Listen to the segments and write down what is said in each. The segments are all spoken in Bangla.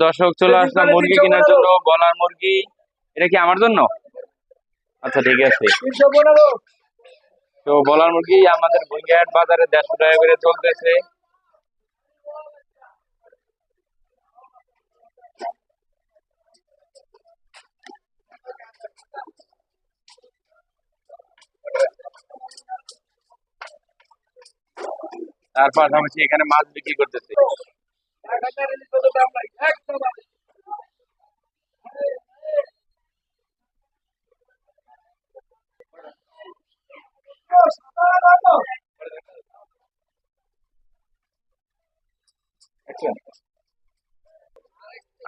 দর্শক চলে আসলাম মুরগি কেনার জন্য। বলার মুরগি, এটা কি আমার জন্য? আচ্ছা ঠিক আছে। তো বলার মুরগি আমাদের ভুইয়াহাট বাজারে 150 টাকা করে চলতেছে। তার পাশাপাশি এখানে মাছ বিক্রি করতেছে।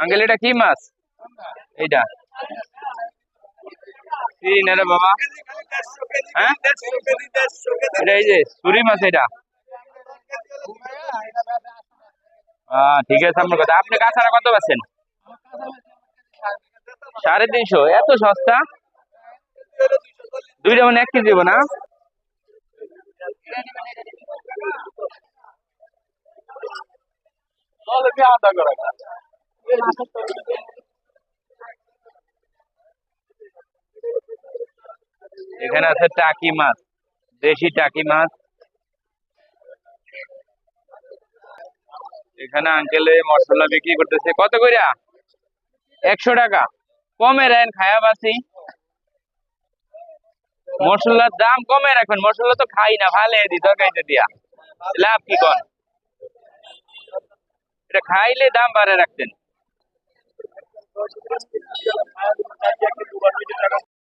আঙ্কেল এটা কি মাছ? এইটা কি না রে বাবা? হ্যাঁ, এটা এই যে সুরি মাছ এটা। ঠিক আছে, আপনার কথা। আপনি কাঁচারা কত পাচ্ছেন? 350, এত সস্তা? দুইটা মানে 1 কেজি দেবো না? এখানে আছে টাকি মাছ, দেশি টাকি মাছ। এখানে আঙ্কেলে মশলা বিক্রি করতেছে কত কইরা? 100 টাকা। কমে রাখেন, খায়া বাসি। মশলার দাম কমে রাখবেন, মশলা তো খাই না, ভালো দি তরকারিতে দিয়া লাভ কি কন? এটা খাইলে দাম বাড়ে রাখতেন।